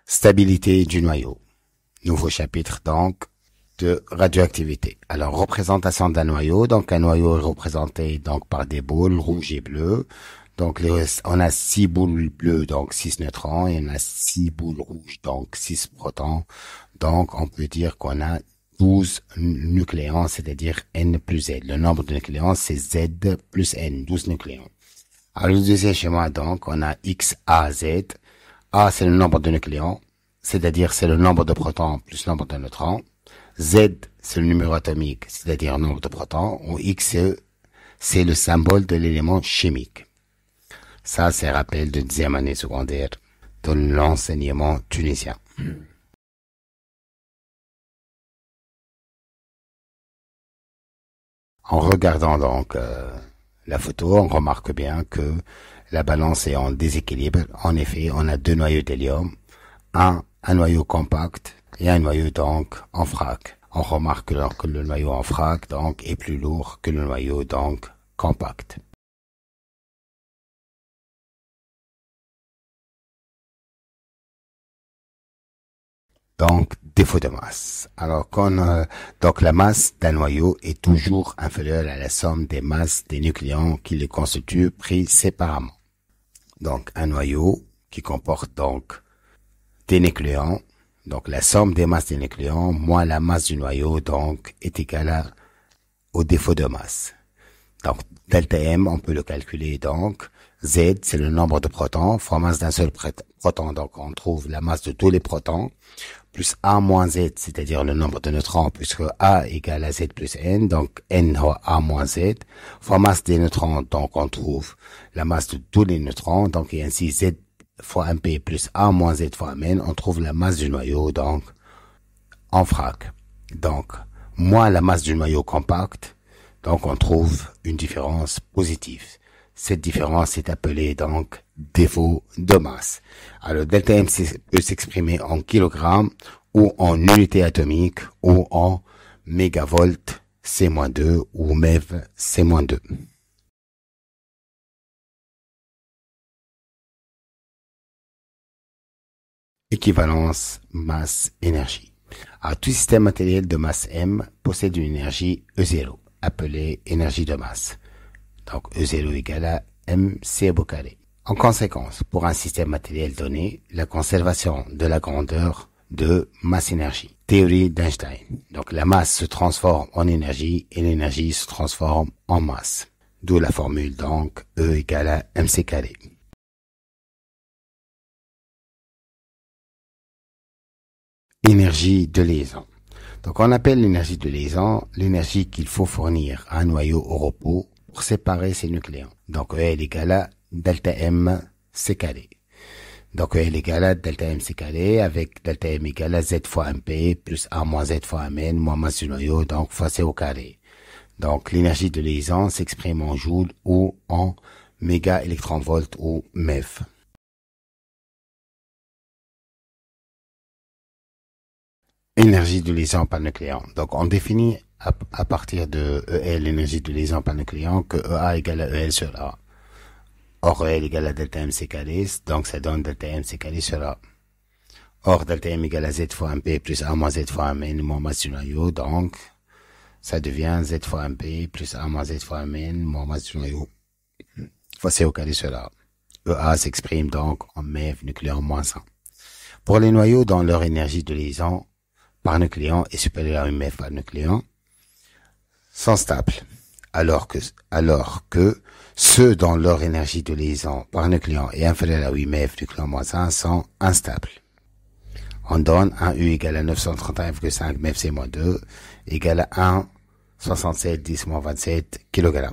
Stabilité du noyau. Nouveau chapitre donc de radioactivité. Alors représentation d'un noyau. Donc un noyau est représenté donc par des boules rouges et bleues. Donc on a 6 boules bleues, donc 6 neutrons, et on a 6 boules rouges, donc 6 protons. Donc on peut dire qu'on a 12 nucléons, c'est-à-dire N plus Z. Le nombre de nucléons, c'est Z plus N, 12 nucléons. Alors le deuxième schéma, donc, on a X, A, Z. A, c'est le nombre de nucléons, c'est-à-dire c'est le nombre de protons plus le nombre de neutrons. Z, c'est le numéro atomique, c'est-à-dire le nombre de protons. Ou X, c'est le symbole de l'élément chimique. Ça, c'est rappel de 10e année secondaire de l'enseignement tunisien. En regardant donc la photo, on remarque bien que la balance est en déséquilibre. En effet, on a deux noyaux d'hélium, un noyau compact et un noyau donc en vrac. On remarque alors que le noyau en vrac donc est plus lourd que le noyau donc compact. Donc, défaut de masse. Alors, donc la masse d'un noyau est toujours inférieure à la somme des masses des nucléons qui le constituent pris séparément. Donc, un noyau qui comporte donc des nucléons, donc la somme des masses des nucléons moins la masse du noyau, donc, est égale au défaut de masse. Donc, delta M, on peut le calculer donc. Z, c'est le nombre de protons, fois masse d'un seul proton. Donc, on trouve la masse de tous les protons, plus A moins Z, c'est-à-dire le nombre de neutrons, puisque A égale à Z plus N, donc N fois A moins Z, fois masse des neutrons, donc on trouve la masse de tous les neutrons, donc et ainsi Z fois MP plus A moins Z fois N, on trouve la masse du noyau, donc, en vrac. Donc, moins la masse du noyau compact, donc on trouve une différence positive. Cette différence est appelée donc défaut de masse. Alors delta M peut s'exprimer en kilogrammes ou en unité atomique ou en mégavolt C-2 ou MeV C-2. Équivalence masse-énergie. Alors tout système matériel de masse M possède une énergie E0, appelée énergie de masse. Donc E0 égale à mc au carré. En conséquence, pour un système matériel donné, la conservation de la grandeur de masse-énergie. Théorie d'Einstein. Donc la masse se transforme en énergie et l'énergie se transforme en masse. D'où la formule donc E égale à mc carré. Énergie de liaison. Donc on appelle l'énergie de liaison l'énergie qu'il faut fournir à un noyau au repos pour séparer ses nucléons. Donc E égale à delta M C carré. Donc E égale à delta M C carré avec delta M égale à Z fois MP plus A moins Z fois Mn moins masse du noyau, donc fois C au carré. Donc l'énergie de liaison s'exprime en joules ou en méga électronvolts ou MeV. Énergie de liaison par nucléon. Donc on définit à partir de EL l'énergie de liaison par nucléon que EA égale à EL sur A. Or EL égale à delta MC carré, donc ça donne delta MC carré sur A. Or delta M égale à Z fois MP plus A moins Z fois Mn moins masse du noyau, donc ça devient Z fois MP plus A moins Z fois Mn moins masse du noyau fois C au carré sur A. EA s'exprime donc en MeV nucléon moins 100. Pour les noyaux dont leur énergie de liaison par nucléon est supérieur à 8 MeV par nucléon, sont stables, alors que ceux dont leur énergie de liaison par nucléon est inférieure à 8 MeV nucléon moins 1 sont instables. On donne un U égale à 931,5 MeV C-2 égale à 1,67 10-27 kg.